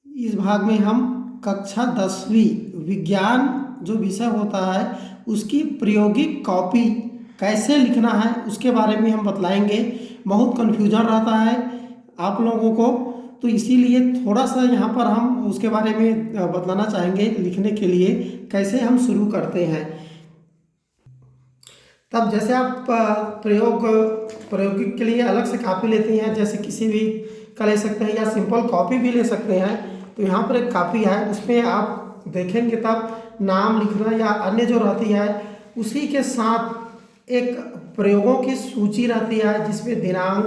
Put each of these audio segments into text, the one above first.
इस भाग में हम कक्षा 10वीं विज्ञान जो विषय होता है उसकी प्रायोगिक कॉपी कैसे लिखना है उसके बारे में हम बतलाएंगे। बहुत कन्फ्यूजन रहता है आप लोगों को, तो इसीलिए थोड़ा सा यहाँ पर हम उसके बारे में बतलाना चाहेंगे। लिखने के लिए कैसे हम शुरू करते हैं, तब जैसे आप प्रायोगिक के लिए अलग से कापी लेते हैं, जैसे किसी भी का ले सकते हैं या सिंपल कॉपी भी ले सकते हैं। तो यहाँ पर एक कापी है, उसमें आप देखेंगे तब नाम लिखना या अन्य जो रहती है उसी के साथ एक प्रयोगों की सूची रहती है, जिसमें दिनांक,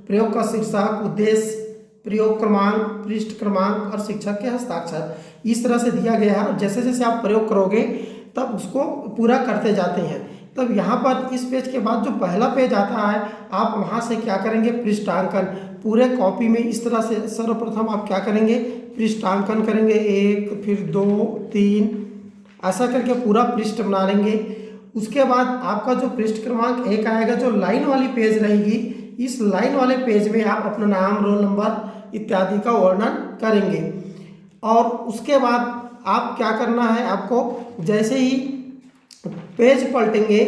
प्रयोग का शीर्षक, उद्देश्य, प्रयोग क्रमांक, पृष्ठ क्रमांक और शिक्षक के हस्ताक्षर इस तरह से दिया गया है। और जैसे जैसे आप प्रयोग करोगे तब उसको पूरा करते जाते हैं। तब यहाँ पर इस पेज के बाद जो पहला पेज आता है आप वहाँ से क्या करेंगे, पृष्ठांकन। पूरे कॉपी में इस तरह से सर्वप्रथम आप क्या करेंगे, पृष्ठांकन करेंगे, 1 फिर 2 3 ऐसा करके पूरा पृष्ठ बना लेंगे। उसके बाद आपका जो पृष्ठ क्रमांक 1 आएगा, जो लाइन वाली पेज रहेगी, इस लाइन वाले पेज में आप अपना नाम, रोल नंबर इत्यादि का वर्णन करेंगे। और उसके बाद आप क्या करना है, आपको जैसे ही पेज पलटेंगे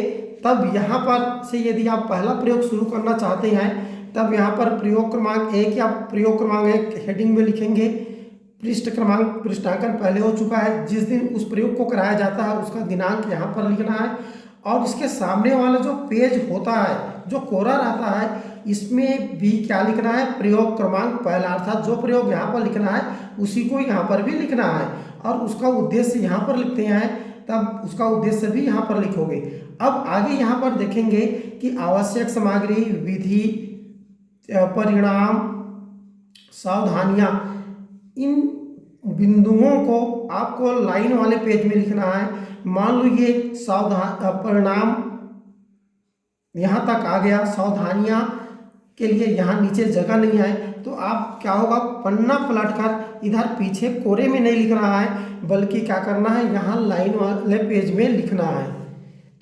तब यहाँ पर से यदि आप पहला प्रयोग शुरू करना चाहते हैं तब यहाँ पर प्रयोग क्रमांक 1 या प्रयोग क्रमांक 1 हेडिंग में लिखेंगे। पृष्ठ क्रमांक, पृष्ठांकन पहले हो चुका है, जिस दिन उस प्रयोग को कराया जाता है उसका दिनांक यहाँ पर लिखना है। और इसके सामने वाला जो पेज होता है जो कोरा रहता है इसमें भी क्या लिखना है, प्रयोग क्रमांक पहला, अर्थात जो प्रयोग यहाँ पर लिखना है उसी को यहाँ पर भी लिखना है। और उसका उद्देश्य यहाँ पर लिखते हैं, तब उसका उद्देश्य भी यहाँ पर लिखोगे। अब आगे यहाँ पर देखेंगे कि आवश्यक सामग्री, विधि, परिणाम, सावधानियाँ, इन बिंदुओं को आपको लाइन वाले पेज में लिखना है। मान लो ये परिणाम यहाँ तक आ गया, सावधानियाँ के लिए यहाँ नीचे जगह नहीं है, तो आप क्या होगा, पन्ना पलटकर इधर पीछे कोरे में नहीं लिखना है बल्कि क्या करना है, यहाँ लाइन वाले पेज में लिखना है।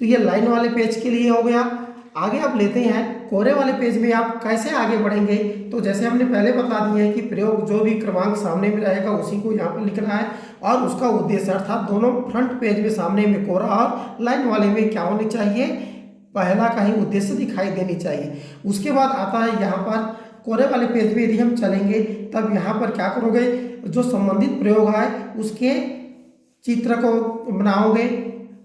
तो ये लाइन वाले पेज के लिए हो गया। आगे आप लेते हैं कोरे वाले पेज में आप कैसे आगे बढ़ेंगे। तो जैसे हमने पहले बता दिया है कि प्रयोग जो भी क्रमांक सामने में रहेगा उसी को यहाँ पर लिखना है। और उसका उद्देश्य, अर्थात दोनों फ्रंट पेज में सामने में कोरा और लाइन वाले में क्या होनी चाहिए, पहला का ही उद्देश्य दिखाई देनी चाहिए। उसके बाद आता है यहाँ पर कोरे वाले पेज में यदि हम चलेंगे तब यहाँ पर क्या करोगे, जो संबंधित प्रयोग है उसके चित्र को बनाओगे।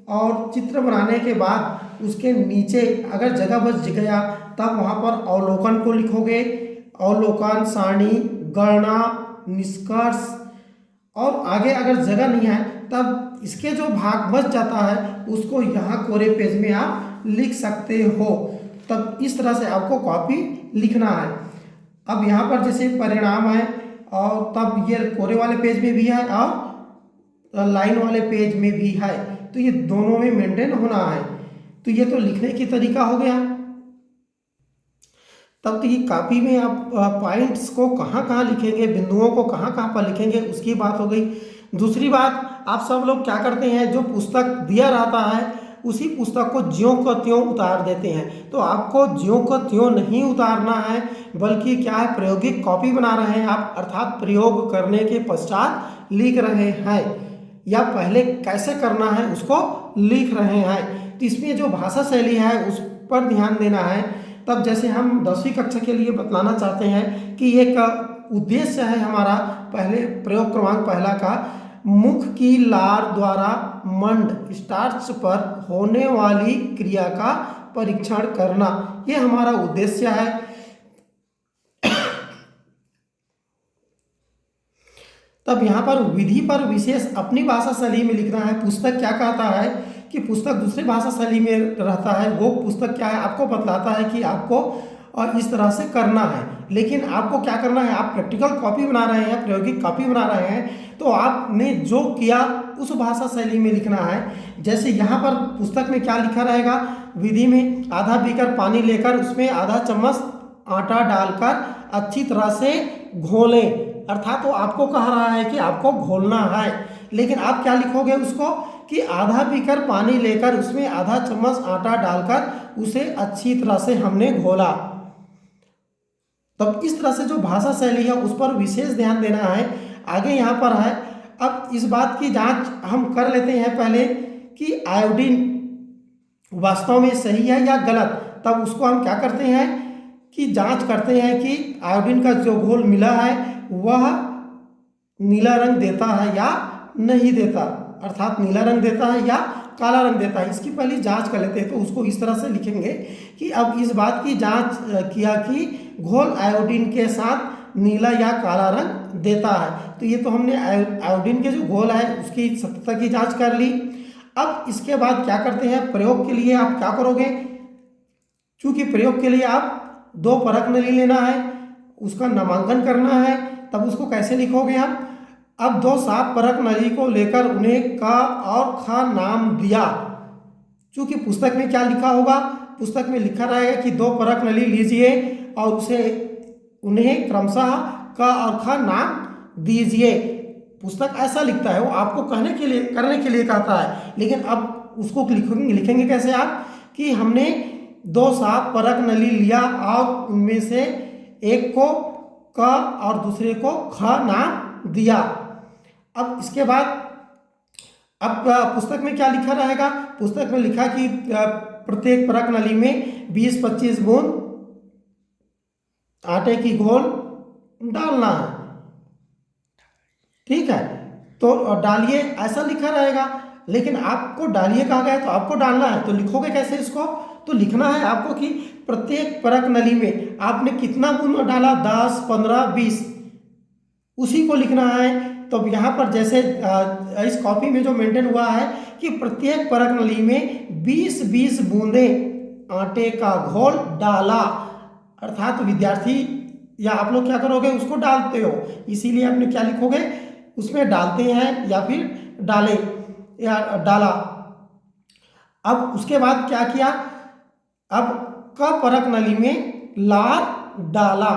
और चित्र बनाने के बाद उसके नीचे अगर जगह बच गया तब वहाँ पर अवलोकन को लिखोगे, अवलोकन, सारणी, गणना, निष्कर्ष। और आगे अगर जगह नहीं है तब इसके जो भाग बच जाता है उसको यहाँ कोरे पेज में आप लिख सकते हो। तब इस तरह से आपको कॉपी लिखना है। अब यहाँ पर जैसे परिणाम है और तब ये कोरे वाले पेज में भी है और लाइन वाले पेज में भी है, तो ये दोनों में मेंटेन होना है। तो ये तो लिखने की तरीका हो गया। तब तो ये कॉपी में आप पॉइंट्स को कहाँ कहाँ लिखेंगे, बिंदुओं को कहाँ कहाँ पर लिखेंगे, उसकी बात हो गई। दूसरी बात, आप सब लोग क्या करते हैं, जो पुस्तक दिया रहता है उसी पुस्तक को ज्यों को त्यों उतार देते हैं। तो आपको ज्यों को त्यों नहीं उतारना है बल्कि क्या है, प्रायोगिक कॉपी बना रहे हैं आप, अर्थात प्रयोग करने के पश्चात लिख रहे हैं या पहले कैसे करना है उसको लिख रहे हैं। तो इसमें जो भाषा शैली है उस पर ध्यान देना है। तब जैसे हम 10वीं कक्षा के लिए बतलाना चाहते हैं कि एक उद्देश्य है हमारा, पहले प्रयोग क्रमांक पहला का, मुख की लार द्वारा मंड स्टार्च पर होने वाली क्रिया का परीक्षण करना, ये हमारा उद्देश्य है। तब यहाँ पर विधि पर विशेष अपनी भाषा शैली में लिखना है। पुस्तक क्या कहता है कि पुस्तक दूसरी भाषा शैली में रहता है, वो पुस्तक क्या है आपको बतलाता है कि आपको इस तरह से करना है। लेकिन आपको क्या करना है, आप प्रैक्टिकल कॉपी बना रहे हैं, प्रायोगिक कॉपी बना रहे हैं, तो आपने जो किया उस भाषा शैली में लिखना है। जैसे यहाँ पर पुस्तक में क्या लिखा रहेगा, विधि में आधा बीकर पानी लेकर उसमें आधा चम्मच आटा डालकर अच्छी तरह से घोलें, अर्थात वो आपको कह रहा है कि आपको घोलना है। लेकिन आप क्या लिखोगे उसको कि आधा बीकर पानी लेकर उसमें आधा चम्मच आटा डालकर उसे अच्छी तरह से हमने घोला। तब इस तरह से जो भाषा शैली है उस पर विशेष ध्यान देना है। आगे यहाँ पर है, अब इस बात की जांच हम कर लेते हैं पहले कि आयोडीन वास्तव में सही है या गलत। तब उसको हम क्या करते हैं कि जांच करते हैं कि आयोडीन का जो घोल मिला है वह नीला रंग देता है या नहीं देता, अर्थात नीला रंग देता है या काला रंग देता है। इसकी पहले जांच कर लेते हैं। तो उसको इस तरह से लिखेंगे कि अब इस बात की जांच किया कि घोल आयोडीन के साथ नीला या काला रंग देता है। तो ये तो हमने आयोडीन के जो घोल है उसकी सत्यता की जांच कर ली। अब इसके बाद क्या करते हैं, प्रयोग के लिए आप क्या करोगे, क्योंकि प्रयोग के लिए आप 2 परख नली लेना है, उसका नामांकन करना है। तब उसको कैसे लिखोगे आप, अब 2 साफ परख नली को लेकर उन्हें क और ख नाम दिया। चूंकि पुस्तक में क्या लिखा होगा, पुस्तक में लिखा रहेगा कि 2 परख नली लीजिए और उन्हें क्रमशः क और ख नाम दीजिए। पुस्तक ऐसा लिखता है, वो आपको करने के लिए कहता है। लेकिन अब उसको लिखेंगे कैसे आप कि हमने 2 साफ परख नली लिया और उनमें से एक को क और दूसरे को ख नाम दिया। अब इसके बाद अब पुस्तक में क्या लिखा रहेगा, पुस्तक में लिखा कि प्रत्येक परख नली में 20-25 बूंद आटे की घोल डालना है। ठीक है, तो डालिए ऐसा लिखा रहेगा। लेकिन आपको डालिए कहा गया है तो आपको डालना है, तो लिखोगे कैसे इसको, तो लिखना है आपको कि प्रत्येक परख नली में आपने कितना बूंद डाला, 10, 15, 20, उसी को लिखना है। तो यहाँ पर जैसे इस कॉपी में जो मेंटेन हुआ है कि प्रत्येक परख नली में 20-20 बूंदे आटे का घोल डाला, अर्थात विद्यार्थी या आप लोग क्या करोगे, उसको डालते हो, इसीलिए आपने क्या लिखोगे, उसमें डालते हैं या फिर डाले या डाला। अब उसके बाद क्या किया, अब क परख नली में लार डाला।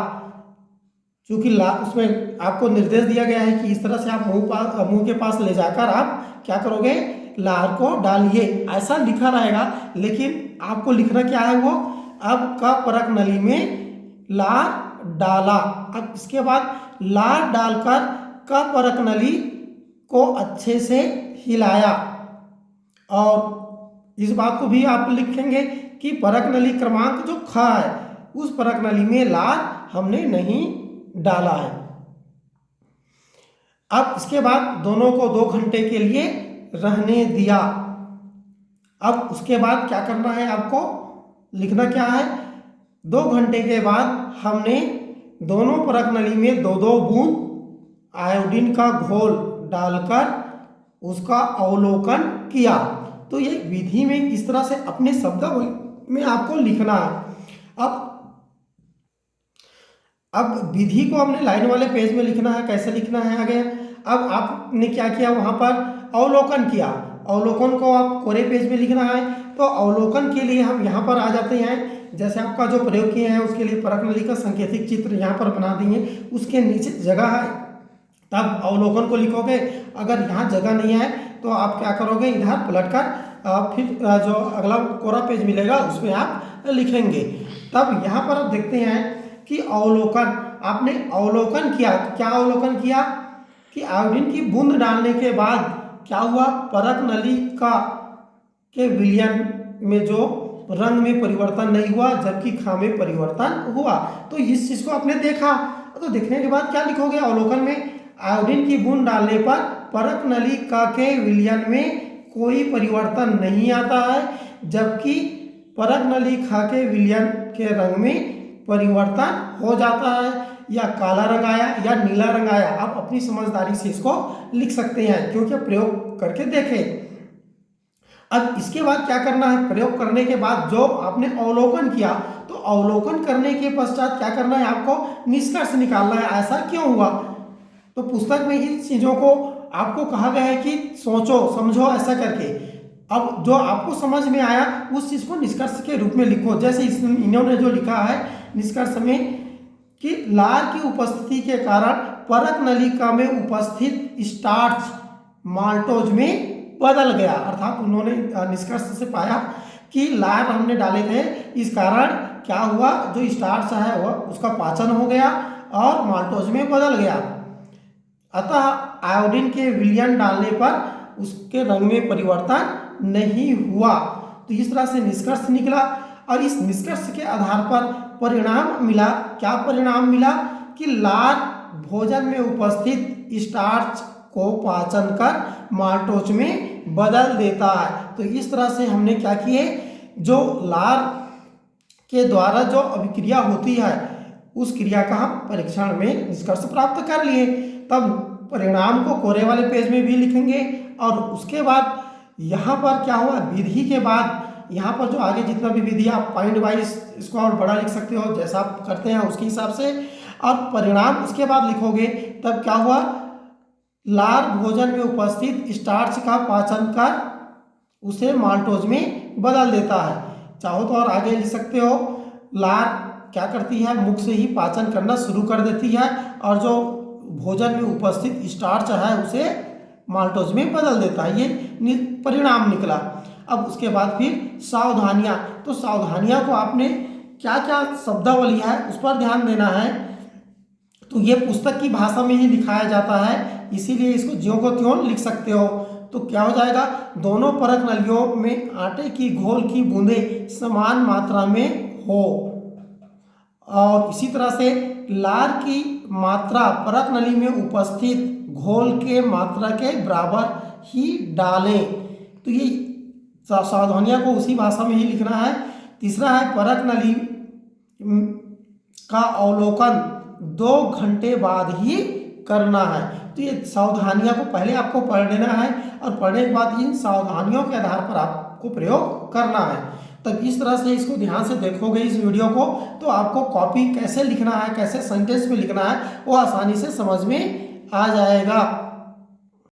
क्योंकि उसमें आपको निर्देश दिया गया है कि इस तरह से आप मुंह के पास ले जाकर आप क्या करोगे, लार को डालिए, ऐसा लिखा रहेगा। लेकिन आपको लिखना क्या है वो, अब क परख नली में लार डाला। अब इसके बाद लार डालकर क परख नली को अच्छे से हिलाया। और इस बात को भी आप लिखेंगे कि परख नली क्रमांक जो ख है उस परख नली में लार हमने नहीं डाला है। अब इसके बाद दोनों को 2 घंटे के लिए रहने दिया। अब उसके बाद क्या करना है, आपको लिखना क्या है, 2 घंटे के बाद हमने दोनों परख नली में 2-2 बूंद आयोडीन का घोल डालकर उसका अवलोकन किया। तो ये विधि में इस तरह से अपने शब्द में आपको लिखना है। अब विधि को हमने लाइन वाले पेज में लिखना है, कैसे लिखना है आगे। अब आपने क्या किया, वहाँ पर अवलोकन किया, अवलोकन को आप कोरे पेज में लिखना है। तो अवलोकन के लिए हम यहाँ पर आ जाते हैं। जैसे आपका जो प्रयोग किए हैं उसके लिए परख नली का सांकेतिक चित्र यहाँ पर बना दिए, उसके नीचे जगह है, तब अवलोकन को लिखोगे। अगर यहाँ जगह नहीं है तो आप क्या करोगे, इधर पलटकर फिर जो अगला कोरा पेज मिलेगा उसमें आप लिखेंगे। तब यहाँ पर आप देखते हैं कि अवलोकन, आपने अवलोकन किया। क्या अवलोकन किया कि आयोडीन की बूंद डालने के बाद क्या हुआ, परख नली के विलयन में जो रंग में परिवर्तन नहीं हुआ जबकि ख में परिवर्तन हुआ। तो इस चीज को आपने देखा, तो देखने के बाद क्या लिखोगे, अवलोकन में आयोडीन की बूंद डालने पर परख नली के विलयन में कोई परिवर्तन नहीं आता है जबकि परख नली के विलयन के रंग में परिवर्तन हो जाता है, या काला रंग आया या नीला रंग आया। आप अपनी समझदारी से इसको लिख सकते हैं क्योंकि प्रयोग करके देखें। अब इसके बाद क्या करना है, प्रयोग करने के बाद जो आपने अवलोकन किया, तो अवलोकन करने के पश्चात क्या करना है, आपको निष्कर्ष निकालना है, ऐसा क्यों हुआ। तो पुस्तक में इन चीज़ों को आपको कहा गया है कि सोचो समझो ऐसा करके। अब जो आपको समझ में आया उस चीज़ को निष्कर्ष के रूप में लिखो। जैसे इन्होंने जो लिखा है निष्कर्ष में कि लार की उपस्थिति के कारण परख नलिका में उपस्थित स्टार्च माल्टोज में बदल गया। अर्थात उन्होंने निष्कर्ष से पाया कि लार हमने डाले थे, इस कारण क्या हुआ, जो स्टार्च है वह उसका पाचन हो गया और माल्टोज में बदल गया। अतः आयोडीन के विलयन डालने पर उसके रंग में परिवर्तन नहीं हुआ। तो इस तरह से निष्कर्ष निकला और इस निष्कर्ष के आधार पर परिणाम मिला। क्या परिणाम मिला कि लार भोजन में उपस्थित स्टार्च को पाचन कर माल्टोज में बदल देता है। तो इस तरह से हमने क्या किए, जो लार के द्वारा जो अभिक्रिया होती है उस क्रिया का हम परीक्षण में निष्कर्ष प्राप्त कर लिए। तब परिणाम को कोरे वाले पेज में भी लिखेंगे और उसके बाद यहाँ पर क्या हुआ, विधि के बाद यहाँ पर जो आगे जितना भी विधि आप पॉइंट वाइज इसको और बड़ा लिख सकते हो जैसा आप करते हैं उसके हिसाब से, और परिणाम उसके बाद लिखोगे। तब क्या हुआ, लार भोजन में उपस्थित स्टार्च का पाचन कर उसे माल्टोज में बदल देता है। चाहो तो और आगे लिख सकते हो, लार क्या करती है, मुख से ही पाचन करना शुरू कर देती है और जो भोजन में उपस्थित स्टार्च है उसे माल्टोज में बदल देता है। ये परिणाम निकला। अब उसके बाद फिर सावधानियां, तो सावधानियां को आपने क्या क्या शब्दावली है उस पर ध्यान देना है। तो ये पुस्तक की भाषा में ही दिखाया जाता है, इसीलिए इसको ज्यों को त्यों लिख सकते हो। तो क्या हो जाएगा, दोनों परक नलियों में आटे की घोल की बूंदें समान मात्रा में हो, और इसी तरह से लार की मात्रा परक नली में उपस्थित घोल के मात्रा के बराबर ही डालें। तो ये सावधानियां को उसी भाषा में ही लिखना है। तीसरा है, परक नली का अवलोकन 2 घंटे बाद ही करना है। तो ये सावधानियां को पहले आपको पढ़ लेना है और पढ़ने के बाद इन सावधानियों के आधार पर आपको प्रयोग करना है। तब इस तरह से इसको ध्यान से देखोगे इस वीडियो को, तो आपको कॉपी कैसे लिखना है, कैसे सेंटेंस में लिखना है वो आसानी से समझ में आ जाएगा।